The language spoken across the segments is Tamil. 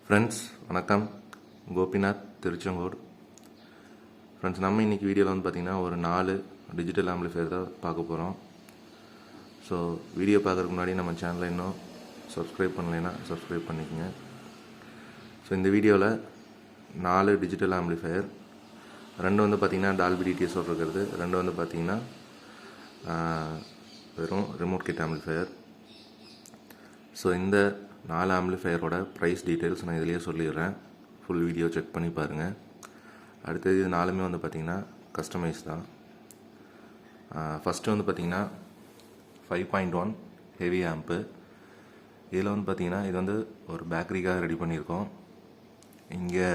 ஃப்ரெண்ட்ஸ் வணக்கம். கோபிநாத், திருச்செங்கோடு. ஃப்ரெண்ட்ஸ், நம்ம இன்றைக்கி வீடியோவில் வந்து பார்த்திங்கன்னா ஒரு 4 டிஜிட்டல் ஆம்பிளிஃபையர் தான் பார்க்க போகிறோம். ஸோ வீடியோ பார்க்குறதுக்கு முன்னாடி நம்ம சேனலை இன்னும் சப்ஸ்கிரைப் பண்ணலைன்னா சப்ஸ்கிரைப் பண்ணிக்கோங்க. ஸோ இந்த வீடியோவில் 4 டிஜிட்டல் ஆம்பிளிஃபையர், 2 வந்து பார்த்திங்கன்னா டால்பி டிடிஎஸோடு இருக்கிறது, 2 வந்து பார்த்திங்கன்னா வெறும் ரிமோட் கிட் ஆம்பிளிஃபையர். ஸோ இந்த 4 ஆம்பிளிஃபையரோட ப்ரைஸ் டீட்டெயில்ஸ் நான் இதிலேயே சொல்லிடுறேன். ஃபுல் வீடியோ செக் பண்ணி பாருங்கள். அடுத்தது இது 4மே வந்து பார்த்திங்கன்னா கஸ்டமைஸ் தான். ஃபஸ்ட்டு வந்து பார்த்திங்கன்னா 5.1 ஹெவி ஆம்ப்பு. இதில் வந்து பார்த்திங்கன்னா இது வந்து ஒரு பேக்கரிக்காக ரெடி பண்ணியிருக்கோம். இங்கே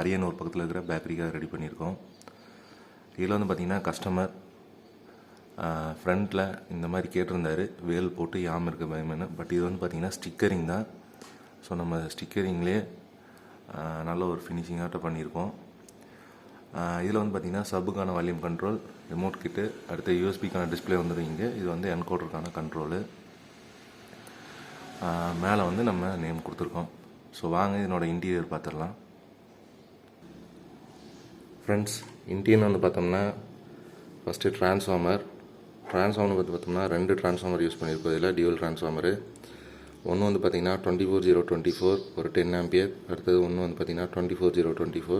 அரியனூர் பக்கத்தில் இருக்கிற பேக்கரிக்காக ரெடி பண்ணியிருக்கோம். இதில் வந்து பார்த்திங்கன்னா கஸ்டமர் ஃப்ரண்ட்டில் இந்த மாதிரி கேட்டிருந்தார், வேல் போட்டு யாம் இருக்க பயமேனு. பட் இது வந்து பார்த்திங்கன்னா ஸ்டிக்கரிங் தான். ஸோ நம்ம ஸ்டிக்கரிங்லேயே நல்ல ஒரு ஃபினிஷிங்காக பண்ணியிருக்கோம். இதில் வந்து பார்த்திங்கன்னா சப்புக்கான வால்யூம் கண்ட்ரோல், ரிமோட் கிட்டு, அடுத்து யூஎஸ்பிக்கான டிஸ்பிளே வந்துடும். இங்கே இது வந்து என்கோடருக்கான கண்ட்ரோலு. மேலே வந்து நம்ம நேம் கொடுத்துருக்கோம். ஸோ வாங்க இதனோட இன்டீரியர் பார்த்துடலாம். ஃப்ரெண்ட்ஸ், இன்டீரியர் வந்து பார்த்தோம்னா ஃபஸ்ட்டு ட்ரான்ஸ்ஃபார்மர் பற்றி பார்த்தோம்னா 2 ட்ரான்ஸ்ஃபார்மர் யூஸ் பண்ணியிருக்கோம். இதில் டியூவல் ட்ரான்ஸ்ஃபார்மரு. ஒன்று வந்து பார்த்திங்கன்னா 24024 ஒரு 10 ஆம்பியர். அடுத்தது ஒன்று வந்து பார்த்திங்கன்னா 24024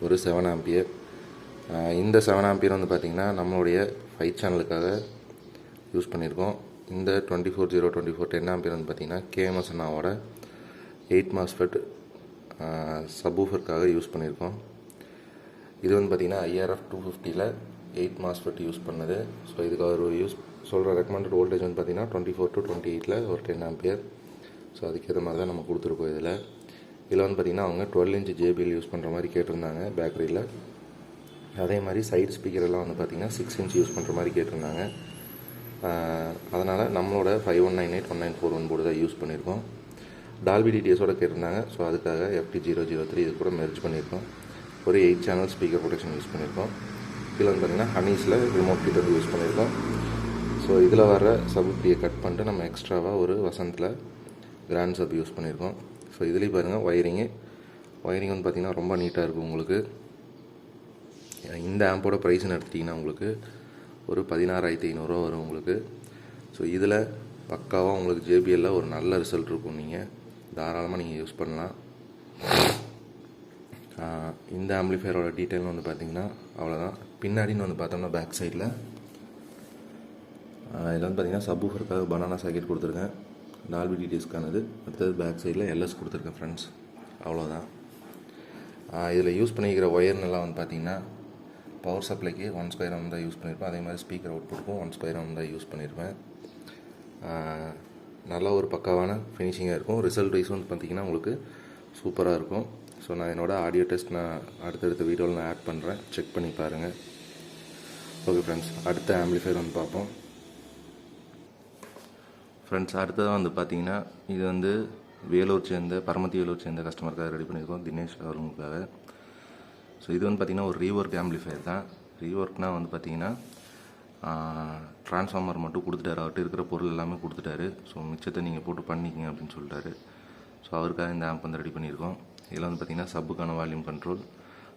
ஒரு 7 ஆம்பியர். இந்த 7 ஆம்பியர் வந்து பார்த்திங்கன்னா நம்மளுடைய 5 சேனலுக்காக யூஸ் பண்ணியிருக்கோம். இந்த 24024 10 ஆம்பியர் வந்து பார்த்திங்கன்னா கேஎம்எஸ் அண்ணாவோட 8 மாஸ்ஃபெட் சப்வூஃபருக்காக யூஸ் பண்ணியிருக்கோம். இது வந்து பார்த்திங்கன்னா IRF 250ல் 8 மாஸ்ஃபெட் யூஸ் பண்ணது. ஸோ இதுக்கு அவர் யூஸ் சொல்கிற ரெக்கமெண்டட் வோல்டேஜ் வந்து பார்த்திங்கன்னா 24 to 28ல் ஒரு 10 ஆம்பியர். ஸோ அதுக்கேற்ற மாதிரி தான் நம்ம கொடுத்துருக்கோம். இதில் வந்து பார்த்திங்கன்னா அவங்க 12 inch JBL யூஸ் பண்ணுற மாதிரி கேட்டிருந்தாங்க பேக்கரியில். அதே மாதிரி சைடு ஸ்பீக்கரெல்லாம் வந்து பார்த்திங்கன்னா 6 inch யூஸ் பண்ணுற மாதிரி கேட்டிருந்தாங்க. அதனால் நம்மளோட 5198 1941 போர்டு தான் யூஸ் பண்ணியிருக்கோம். டால்பி டிடிஎஸோட கேட்டிருந்தாங்க. ஸோ அதுக்காக FT003 இது கூட மெர்ஜ் பண்ணியிருக்கோம். ஒரு 8 சேனல் ஸ்பீக்கர் ப்ரொடெக்ஷன் யூஸ் பண்ணியிருக்கோம். இதில் வந்து பார்த்திங்கன்னா ஹனீஸில் ரிமோட் கிட் வந்து யூஸ் பண்ணியிருக்கோம். ஸோ இதில் வர சப்வூஃபரை கட் பண்ணிட்டு நம்ம எக்ஸ்ட்ராவாக ஒரு வசந்தில் கிராண்ட் சப் யூஸ் பண்ணியிருக்கோம். ஸோ இதுலேயும் பாருங்கள் ஒயரிங் வந்து பார்த்திங்கன்னா ரொம்ப நீட்டாக இருக்கும். உங்களுக்கு இந்த ஆம்போட ப்ரைஸ்னு எடுத்துட்டிங்கன்னா உங்களுக்கு ஒரு 16,500 வரும் உங்களுக்கு. ஸோ இதில் பக்காவாக உங்களுக்கு JBLல ஒரு நல்ல ரிசல்ட் இருக்கும். நீங்கள் தாராளமாக நீங்கள் யூஸ் பண்ணலாம். இந்த ஆம்பிளிஃபையரோட டீட்டெயில் வந்து பார்த்திங்கன்னா அவ்வளோதான். பின்னாடின்னு வந்து பார்த்தோம்னா பேக் சைடில் இதில் வந்து பார்த்திங்கன்னா சப்வூஃபருக்காக பனானா சாக்கெட் கொடுத்துருக்கேன், டால்பி டிடிஎஸ்க்கானது. அடுத்தது பேக் சைடில் LS கொடுத்துருக்கேன். ஃப்ரெண்ட்ஸ், அவ்வளோதான். இதில் யூஸ் பண்ணிக்கிற ஒயர்னெல்லாம் வந்து பார்த்திங்கன்னா பவர் சப்ளைக்கு 1 ஸ்கொயர் எம் தான் யூஸ் பண்ணியிருப்பேன். அதே மாதிரி ஸ்பீக்கர் அவுட்புட்டுக்கும் 1 ஸ்கொயர் எம் தான் யூஸ் பண்ணியிருப்பேன். நல்ல ஒரு பக்காவான ஃபினிஷிங்காக இருக்கும். ரிசல்ட் வைஸ் வந்து பார்த்திங்கன்னா உங்களுக்கு சூப்பராக இருக்கும். ஸோ நான் என்னோடய ஆடியோ டெஸ்ட் நான் அடுத்தடுத்த வீடியோவில் நான் ஆட் பண்ணுறேன், செக் பண்ணி பாருங்கள். ஓகே ஃப்ரெண்ட்ஸ், அடுத்த ஆம்பிளிஃபையர் வந்து பார்ப்போம். ஃப்ரெண்ட்ஸ், அடுத்ததாக வந்து பார்த்திங்கன்னா இது வந்து வேலூர் சேர்ந்த கஸ்டமருக்காக ரெடி பண்ணியிருக்கோம், தினேஷ் அவர்களுக்காக. ஸோ இது வந்து பார்த்திங்கன்னா ஒரு ரீஒர்க் ஆம்பிளிஃபையர் தான். ரீஒர்க்னால் வந்து பார்த்திங்கன்னா ட்ரான்ஸ்ஃபார்மர் மட்டும் கொடுத்துட்டாரு. அவர்கிட்ட இருக்கிற பொருள் எல்லாமே கொடுத்துட்டாரு. ஸோ மிச்சத்தை நீங்கள் போட்டு பண்ணிக்கிங்க அப்படின்னு சொல்லிட்டாரு. ஸோ அவருக்காக இந்த ஆம்ப் வந்து ரெடி பண்ணியிருக்கோம். இதில் வந்து பார்த்திங்கன்னா சப்புக்கான வால்யூம் கண்ட்ரோல்,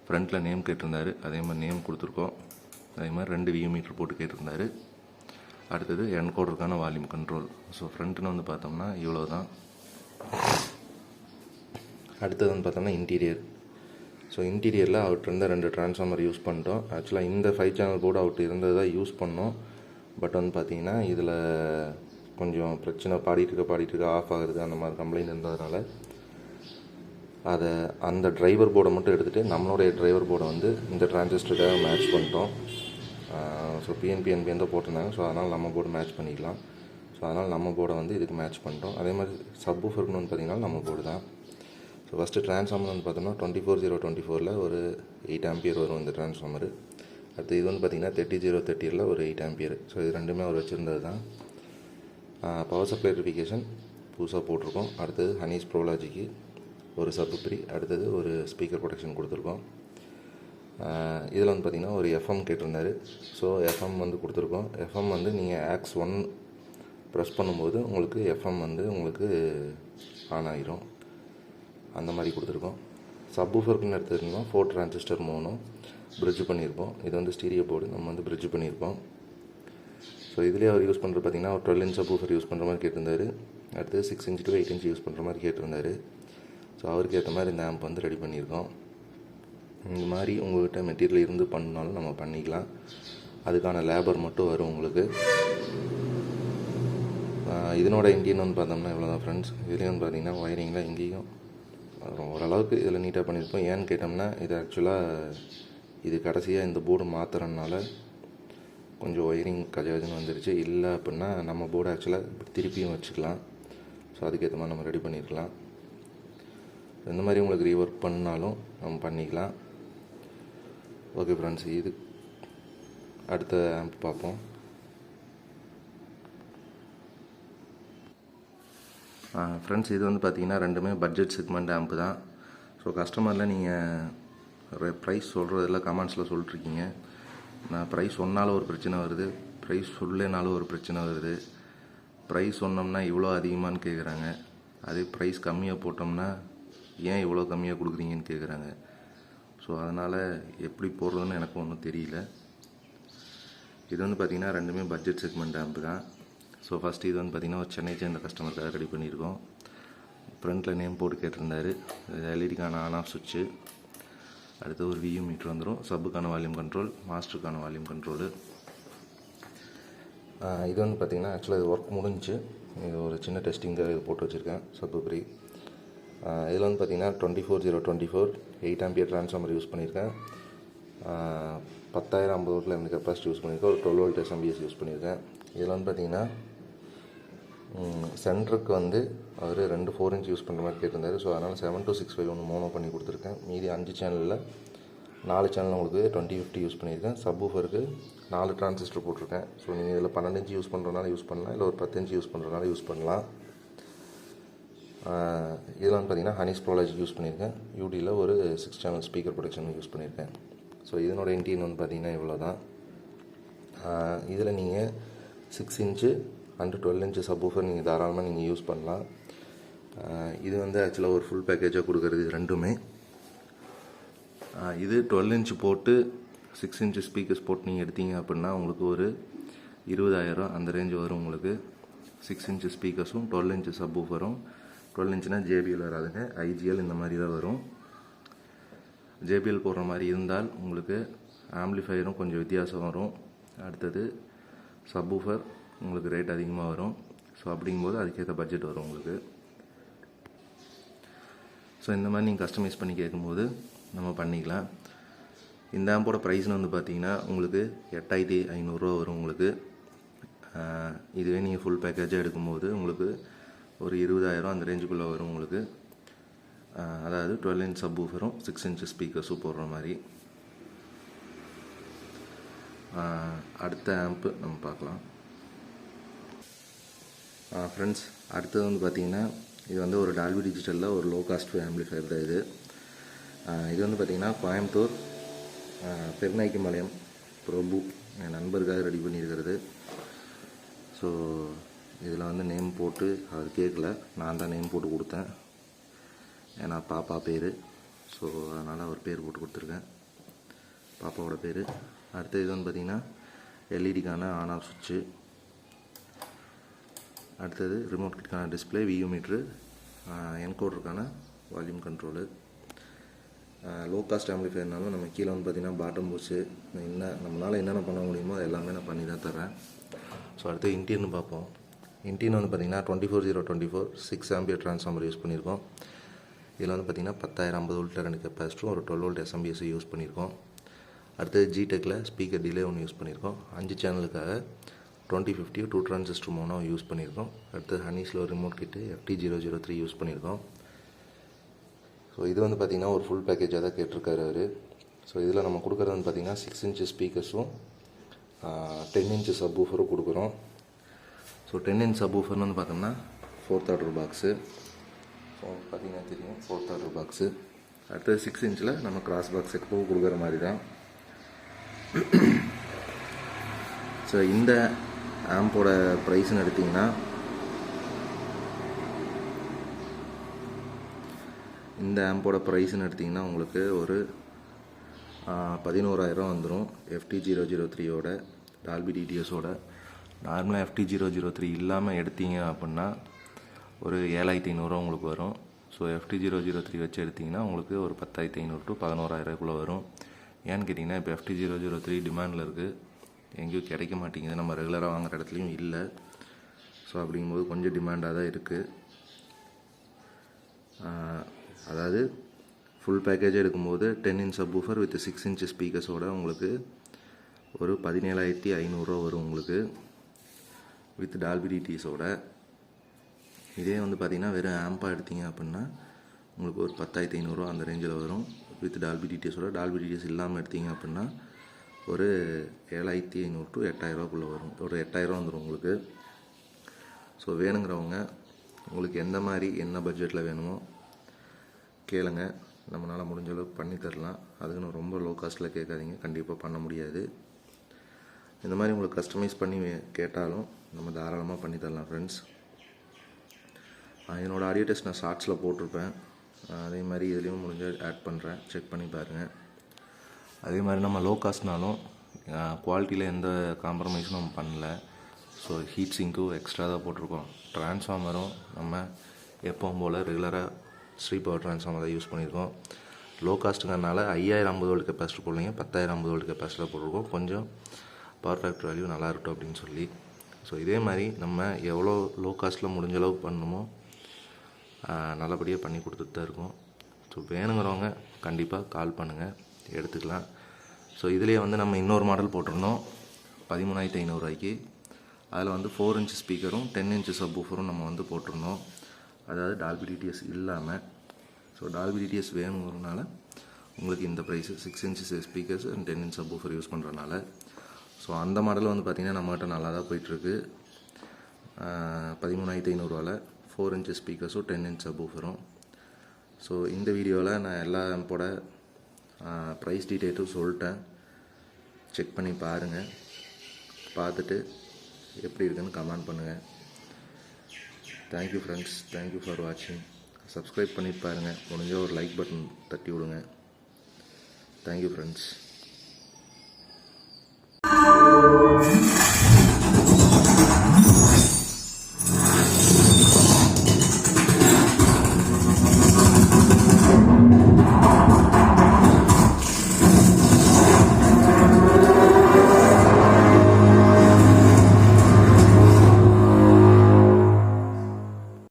ஃப்ரண்ட்டில் நேம் கேட்டிருந்தார், அதே மாதிரி நேம் கொடுத்துருக்கோம். அதே மாதிரி 2 VU மீட்டர் போட்டு கேட்டிருந்தார். அடுத்தது என்கோடருக்கான வால்யூம் கண்ட்ரோல். ஸோ ஃப்ரண்ட்டுன்னு வந்து பார்த்தோம்னா இவ்வளோ தான். அடுத்தது வந்து பார்த்தோம்னா இன்டீரியர். ஸோ இன்டீரியரில் அவர்கிட்ட இருந்த 2 ட்ரான்ஸ்ஃபார்மர் யூஸ் பண்ணிட்டோம். ஆக்சுவலாக இந்த 5 சேனல் போர்டு அவர்கிட்ட இருந்தது தான் யூஸ் பண்ணோம். பட் வந்து பார்த்திங்கன்னா இதில் கொஞ்சம் பிரச்சனை, பாடிட்டு இருக்க ஆஃப் ஆகுறது அந்த மாதிரி கம்ப்ளைண்ட் இருந்ததுனால அந்த டிரைவர் போர்டை மட்டும் எடுத்துகிட்டு நம்மளுடைய டிரைவர் போர்டை வந்து இந்த டிரான்சிஸ்டருக்காக மேட்ச் பண்ணிட்டோம். ஸோ PNP NPN தான் போட்டிருந்தாங்க. ஸோ அதனால் நம்ம போர்டு மேட்ச் பண்ணிக்கலாம். ஸோ அதனால் நம்ம போர்டை வந்து இதுக்கு மேட்ச் பண்ணிட்டோம். அதே மாதிரி சப்வூஃபருக்குன்னு வந்து பார்த்திங்கன்னா நம்ம போர்டு தான். ஸோ ஃபஸ்ட்டு ட்ரான்ஸ்ஃபார்மர் வந்து பார்த்தோம்னா 24024ல் ஒரு 8 ஆம்பியர் வரும் இந்த ட்ரான்ஸ்ஃபார்மரு. அடுத்து இது வந்து பார்த்திங்கன்னா 30030ல் ஒரு 8 ஆம்பியர். ஸோ இது ரெண்டுமே அவர் வச்சுருந்தது தான். பவர் சப்ளை வெரிஃபிகேஷன் புதுசாக போட்டிருக்கோம். அடுத்தது ஹனீஸ் ப்ரோலாஜிக்கு ஒரு சப்வூஃபர், அடுத்தது ஒரு ஸ்பீக்கர் ப்ரொடெக்ஷன் கொடுத்துருக்கோம். இதில் வந்து பார்த்திங்கன்னா ஒரு FM கேட்டிருந்தார். ஸோ FM வந்து கொடுத்துருக்கோம். FM வந்து நீங்கள் AX 1 ப்ரெஸ் பண்ணும்போது உங்களுக்கு FM வந்து உங்களுக்கு ஆன் ஆகிரும். அந்த மாதிரி கொடுத்துருக்கோம். சப்வூஃபருக்குன்னு எடுத்துக்கிட்டோம்னா 4 டிரான்சிஸ்டர் மோனோ பிரிட்ஜ் பண்ணியிருப்போம். இது வந்து ஸ்டீரியோ போர்டு நம்ம வந்து பிரிட்ஜ் பண்ணியிருப்போம். ஸோ இதுலேயே அவர் யூஸ் பண்ணுறது பார்த்திங்கன்னா ஒரு 12 இன்ச் சப்வூஃபர் யூஸ் பண்ணுற மாதிரி கேட்டிருந்தார். அடுத்து 6 இன்ச் to 8 இன்ச் யூஸ் பண்ணுற மாதிரி கேட்டிருந்தார். ஸோ அவருக்கு ஏற்ற மாதிரி இந்த ஆம்ப் வந்து ரெடி பண்ணியிருக்கோம். இந்த மாதிரி உங்கள்கிட்ட மெட்டீரியல் இருந்து பண்ணாலும் நம்ம பண்ணிக்கலாம். அதுக்கான லேபர் மட்டும் வரும் உங்களுக்கு. இதனோட இன்ஜின் வந்து பார்த்தோம்னா இவ்வளோ தான் ஃப்ரெண்ட்ஸ். இதுலேயும் வந்து பார்த்திங்கன்னா ஒயரிங்கில் எங்கேயும் ஓரளவுக்கு இதில் நீட்டாக பண்ணியிருப்போம். ஏன்னு கேட்டோம்னா இது ஆக்சுவலாக இது கடைசியாக இந்த போர்டு மாற்றுறதுனால கொஞ்சம் ஒயரிங் கஜன்னு வந்துருச்சு. இல்லை அப்படின்னா நம்ம போர்டு ஆக்சுவலாக திருப்பியும் வச்சுக்கலாம். ஸோ அதுக்கேற்ற மாதிரி நம்ம ரெடி பண்ணியிருக்கலாம். இந்த மாதிரி உங்களுக்கு ரீஒர்க் பண்ணாலும் நம்ம பண்ணிக்கலாம். ஓகே ஃப்ரெண்ட்ஸ், இது அடுத்த ஆம்ப் பார்ப்போம். ஃப்ரெண்ட்ஸ், இது வந்து பார்த்திங்கன்னா ரெண்டுமே பட்ஜெட் செக்மெண்ட் ஆம்ப்பு தான். ஸோ கஸ்டமரில் நீங்கள் ப்ரைஸ் சொல்கிறதில்ல, கமெண்ட்ஸில் சொல்லிட்ருக்கீங்க. நான் ப்ரைஸ் சொன்னாலும் ஒரு பிரச்சனை வருது, ப்ரைஸ் சொல்லனாலும் ஒரு பிரச்சனை வருது. ப்ரைஸ் சொன்னோம்னா இவ்வளோ அதிகமானு கேட்குறாங்க. அதே ப்ரைஸ் கம்மியாக போட்டோம்னா ஏன் இவ்வளோ கம்மியாக கொடுக்குறீங்கன்னு கேட்குறாங்க. ஸோ அதனால் எப்படி போடுறதுன்னு எனக்கு ஒன்றும் தெரியல. இது வந்து பார்த்திங்கன்னா ரெண்டுமே பட்ஜெட் செக்மெண்ட் ஆம்ப்பு தான். ஸோ ஃபஸ்ட்டு இது வந்து பார்த்திங்கன்னா ஒரு சென்னை சேர்ந்த கஸ்டமருக்காக ரெடி பண்ணியிருக்கோம். ஃப்ரண்ட்டில் நேம் போட்டு கேட்டிருந்தார். எல்இடிக்கான ஆன் ஆஃப் சுவிட்சு, அடுத்து ஒரு வியூ மீட்டர் வந்துடும், சப்புக்கான வால்யூம் கண்ட்ரோல், மாஸ்டருக்கான வால்யூம் கண்ட்ரோலு. இது வந்து பார்த்திங்கன்னா ஆக்சுவலாக இது ஒர்க் முடிஞ்சு இது ஒரு சின்ன டெஸ்டிங்காக இது போட்டு வச்சுருக்கேன். சப்பு ஃப்ரீ. இதில் வந்து பார்த்திங்கன்னா 24024 8 ஆம்பியர் ட்ரான்ஸ்ஃபார்மர் யூஸ் பண்ணியிருக்கேன். 10,050 வோல்ட்டில் இருந்து கெப்பாசிட்டி யூஸ் பண்ணியிருக்கேன். ஒரு 12 வோல்ட் எஸ்எம்பிஎஸ் யூஸ் பண்ணியிருக்கேன். இதில் வந்து பார்த்திங்கன்னா சென்டருக்கு வந்து அவர் 2 4 இன்ச் யூஸ் பண்ணுற மாதிரி கேட்டிருந்தார். ஸோ அதனால் 7265 ஒன்று மோனோ பண்ணி கொடுத்துருக்கேன். மீதி 5 சேனலில் 4 சேனல் உங்களுக்கு 2050 யூஸ் பண்ணியிருக்கேன். சப்வூஃபருக்கு 4 டிரான்சிஸ்டர் போட்டிருக்கேன். ஸோ நீங்கள் இதில் 12 இன்ச் யூஸ் பண்ணுறதுனால யூஸ் பண்ணலாம், இல்லை ஒரு 10 இன்ச் யூஸ் பண்ணுறதுனால யூஸ் பண்ணலாம். இதில் வந்து பார்த்திங்கன்னா ஹனிஸ் ப்ரோலாஜி யூஸ் பண்ணியிருக்கேன். யூடியில் ஒரு 6 சேனல் ஸ்பீக்கர் ப்ரொடக்ஷன் யூஸ் பண்ணியிருக்கேன். ஸோ இதனோட இன்டீரியர் வந்து பார்த்திங்கன்னா இவ்வளோ தான். இதில் நீங்கள் 6 இன்ச்சு அண்ட் 12 இன்ச்சு சப்வூஃபர் நீங்கள் தாராளமாக நீங்கள் யூஸ் பண்ணலாம். இது வந்து ஆக்சுவலாக ஒரு ஃபுல் பேக்கேஜாக கொடுக்குறது இது ரெண்டுமே. இது 12 இன்ச்சு போட்டு 6 இன்ச்சு ஸ்பீக்கர்ஸ் போட்டு நீங்கள் எடுத்தீங்க அப்படின்னா உங்களுக்கு ஒரு 20,000 அந்த ரேஞ்ச் வரும் உங்களுக்கு. 6 இன்ச்சு ஸ்பீக்கர்ஸும் 12 இன்ச்சு சப்வூஃபரும். 12 இன்ச்சுனா ஜேபிஎல் வராதுங்க, ஐஜிஎல் இந்த மாதிரி தான் வரும். ஜேபிஎல் போடுற மாதிரி இருந்தால் உங்களுக்கு ஆம்ப்ளிஃபையரும் கொஞ்சம் வித்தியாசம் வரும். அடுத்தது சப்வூஃபர் உங்களுக்கு ரேட் அதிகமாக வரும். ஸோ அப்படிங்கும்போது அதுக்கேற்ற பட்ஜெட் வரும் உங்களுக்கு. ஸோ இந்த மாதிரி நீங்கள் கஸ்டமைஸ் பண்ணி கேட்கும்போது நம்ம பண்ணிக்கலாம். இந்த ஆம்போட ப்ரைஸ்னு வந்து பார்த்தீங்கன்னா உங்களுக்கு 8500 வரும் உங்களுக்கு. இதுவே நீங்கள் ஃபுல் பேக்கேஜாக எடுக்கும்போது உங்களுக்கு ஒரு 20,000 அந்த ரேஞ்சுக்குள்ளே வரும் உங்களுக்கு. அதாவது 12 இன்ச் சப்வூஃபரும் 6 இன்ச் ஸ்பீக்கர்ஸும் போடுற மாதிரி. அடுத்த ஆம்ப்பு நம்ம பார்க்கலாம். ஃப்ரெண்ட்ஸ், அடுத்தது வந்து பார்த்திங்கன்னா இது வந்து ஒரு டால்பி டிஜிட்டலில் ஒரு லோ காஸ்ட் ஆம்பிளிஃபையர் தான் இது. இது வந்து பார்த்திங்கன்னா கோயம்புத்தூர் பெருநாய்க்கும்பாளையம் பிரபு என் நண்பருக்காக ரெடி பண்ணியிருக்கிறது. ஸோ இதில் வந்து நேம் போட்டு அவர் கேட்கல, நான் தான் நேம் போட்டு கொடுத்தேன். ஏன்னா பாப்பா பேர், ஸோ அதனால் அவர் பேர் போட்டு கொடுத்துருக்கேன், பாப்பாவோட பேர். அடுத்து இது வந்து பார்த்திங்கன்னா எல்இடிக்கான ஆன் ஆஃப் சுவிட்சு, அடுத்தது ரிமோட் கிட்கான டிஸ்பிளே, வியூ மீட்ரு, என்கோடருக்கான வால்யூம் கண்ட்ரோலு. லோ காஸ்ட் ஆம்பிளிஃபையர்னாலும் நம்ம கீழே வந்து பார்த்திங்கன்னா பாட்டம் பூச்சு நம்மளால் என்னென்ன பண்ண முடியுமோ அது எல்லாமே நான் பண்ணி தான் தரேன். ஸோ அடுத்து இன்டீரியர்னு பார்ப்போம். இன்டீரியர் வந்து பார்த்திங்கன்னா 24024 6 ஆம்பியர் ட்ரான்ஸ்ஃபார்மர் யூஸ் பண்ணியிருக்கோம். இதில் வந்து பார்த்திங்கன்னா 10,050 வோல்ட்டில் 2 கெப்பாசிட்டரும் ஒரு 12 வோல்ட் எஸ்எம்பிஎஸ் யூஸ் பண்ணியிருக்கோம். அடுத்தது ஜிடெக்கில் ஸ்பீக்கர் டிலே ஒன்று யூஸ் பண்ணியிருக்கோம். 5 சேனலுக்காக 2050 2 டிரான்சிஸ்டர் மோனோ யூஸ் பண்ணியிருக்கோம். அடுத்தது ஹனிஸில் ஒரு ரிமோட் கிட்டு FT003 யூஸ் பண்ணியிருக்கோம். ஸோ இது வந்து பார்த்திங்கன்னா ஒரு ஃபுல் பேக்கேஜாக தான் கேட்டிருக்காரு அவர். ஸோ இதில் நம்ம கொடுக்குறது வந்து பார்த்திங்கன்னா 6 இன்ச்சு ஸ்பீக்கர்ஸும் 10 இன்ச்சு சப்வூஃபரும் கொடுக்குறோம். ஸோ 10 இன்ச் சப்வூஃபர்னு வந்து பார்த்தோம்னா 4th ஆர்டர் பாக்ஸு. ஸோ பார்த்திங்கன்னா தெரியும் 4th ஆர்டர் பாக்ஸு. அடுத்தது 6 இன்ச்சில் நம்ம கிராஸ் பாக்ஸ் எப்பவும் கொடுக்குற மாதிரி தான். ஸோ இந்த ஆம்போட ப்ரைஸ்ன்னு எடுத்திங்கன்னா இந்த ஆம்போட ப்ரைஸ்ன்னு எடுத்திங்கன்னா உங்களுக்கு ஒரு 11,000 வந்துடும். FT003யோட டால்பி டிடிஎஸோட. நார்மலாக FT003 இல்லாமல் எடுத்தீங்க அப்படின்னா ஒரு 7,500 உங்களுக்கு வரும். ஸோ FT003 வச்சு எடுத்திங்கன்னா உங்களுக்கு ஒரு 10,500 to 11,000 வரும். ஏன்னு கேட்டிங்கன்னா இப்போ FT003 டிமாண்டில் இருக்குது, எங்கேயும் கிடைக்க மாட்டேங்குது, நம்ம ரெகுலராக வாங்குகிற இடத்துலையும் இல்லை. ஸோ அப்படிங்கும்போது கொஞ்சம் டிமாண்டாக தான் இருக்குது. அதாவது ஃபுல் பேக்கேஜ் எடுக்கும்போது 10 inch சப்வூஃபர் வித் 6 inch ஸ்பீக்கர்ஸோட உங்களுக்கு ஒரு 17,500 வரும் உங்களுக்கு வித் டால்பி டிடிஎஸோட. இதே வந்து பார்த்திங்கன்னா வெறும் ஆம்பாக எடுத்தீங்க அப்படின்னா உங்களுக்கு ஒரு 10,500 அந்த ரேஞ்சில் வரும் வித் டால்பி டிடிஎஸோட. டால்பி டிடிஎஸ் இல்லாமல் எடுத்தீங்க அப்படின்னா ஒரு 7,500 to 8,000 வரும். ஒரு 8,000 வந்துடும் உங்களுக்கு. ஸோ வேணுங்கிறவங்க உங்களுக்கு எந்த மாதிரி என்ன பட்ஜெட்டில் வேணுமோ கேளுங்க, நம்மளால் முடிஞ்ச அளவுக்கு பண்ணி தரலாம். அதுக்குன்னு ரொம்ப லோ காஸ்ட்டில் கேட்காதீங்க, கண்டிப்பாக பண்ண முடியாது. இந்த மாதிரி உங்களுக்கு கஸ்டமைஸ் பண்ணி கேட்டாலும் நம்ம தாராளமாக பண்ணி தரலாம் ஃப்ரெண்ட்ஸ். என்னோடய ஆடியோ டெஸ்ட் நான் ஷார்ட்ஸில் போட்டிருப்பேன், அதே மாதிரி இதுலேயும் முடிஞ்ச ஆட் பண்ணுறேன், செக் பண்ணி பாருங்கள். அதே மாதிரி நம்ம லோ காஸ்ட்னாலும் குவாலிட்டியில் எந்த காம்ப்ரமைஸும் நம்ம பண்ணல. ஸோ ஹீட் சிங்க்கும் எக்ஸ்ட்ரா தான் போட்டிருக்கோம். ட்ரான்ஸ்ஃபார்மரும் நம்ம எப்பவும் போல் ரெகுலராக ஸ்ரீ பவர் ட்ரான்ஸ்ஃபார்மர் தான் யூஸ் பண்ணியிருக்கோம். லோ காஸ்ட்டுங்கிறனால 5050 வோல்ட் கெப்பாசிட்டர் போடலைங்க, 10,050 வோல்ட் கெப்பாசிட்டர் போட்டிருக்கோம். கொஞ்சம் பவர் ஃபேக்டர் வேல்யூ நல்லா இருக்கட்டும் அப்படின்னு சொல்லி. ஸோ இதே மாதிரி நம்ம எவ்வளோ லோ காஸ்ட்டில் முடிஞ்ச அளவு பண்ணணுமோ நல்லபடியாக பண்ணி கொடுத்துட்டு தான் இருக்கோம். ஸோ வேணுங்கிறவங்க கண்டிப்பாக கால் பண்ணுங்கள், எடுத்துக்கலாம். ஸோ இதுலேயே வந்து நம்ம இன்னொரு மாடல் போட்டிருந்தோம் 13,500 அதில் வந்து 4 inch ஸ்பீக்கரும் 10 inch சப்வூஃபரும் நம்ம வந்து போட்டிருந்தோம், அதாவது டால்பி டிடிஎஸ் இல்லாமல். ஸோ டால்பி டிடிஎஸ் வேணுங்கிறதுனால உங்களுக்கு இந்த price 6 inch speakers and 10 inch subwoofer use பண்ணுறதுனால. ஸோ அந்த மாடல் வந்து பார்த்திங்கன்னா நம்மகிட்ட நல்லா தான் போயிட்டுருக்கு. 13,500 4 inch ஸ்பீக்கர்ஸும் 10 inch சப்வூஃபரும். ஸோ இந்த வீடியோவில் நான் எல்லா ஆம்போட ப்ரைஸ் டீட்டெயிலும் சொல்லிட்டேன், செக் பண்ணி பாருங்கள். பார்த்துட்டு எப்படி இருக்குன்னு கமெண்ட் பண்ணுங்கள். தேங்க்யூ ஃப்ரெண்ட்ஸ், தேங்க்யூ ஃபார் வாட்சிங். சப்ஸ்கிரைப் பண்ணிட்டு பாருங்கள், முடிஞ்ச ஒரு லைக் பட்டன் தட்டி விடுங்க. Thank you friends.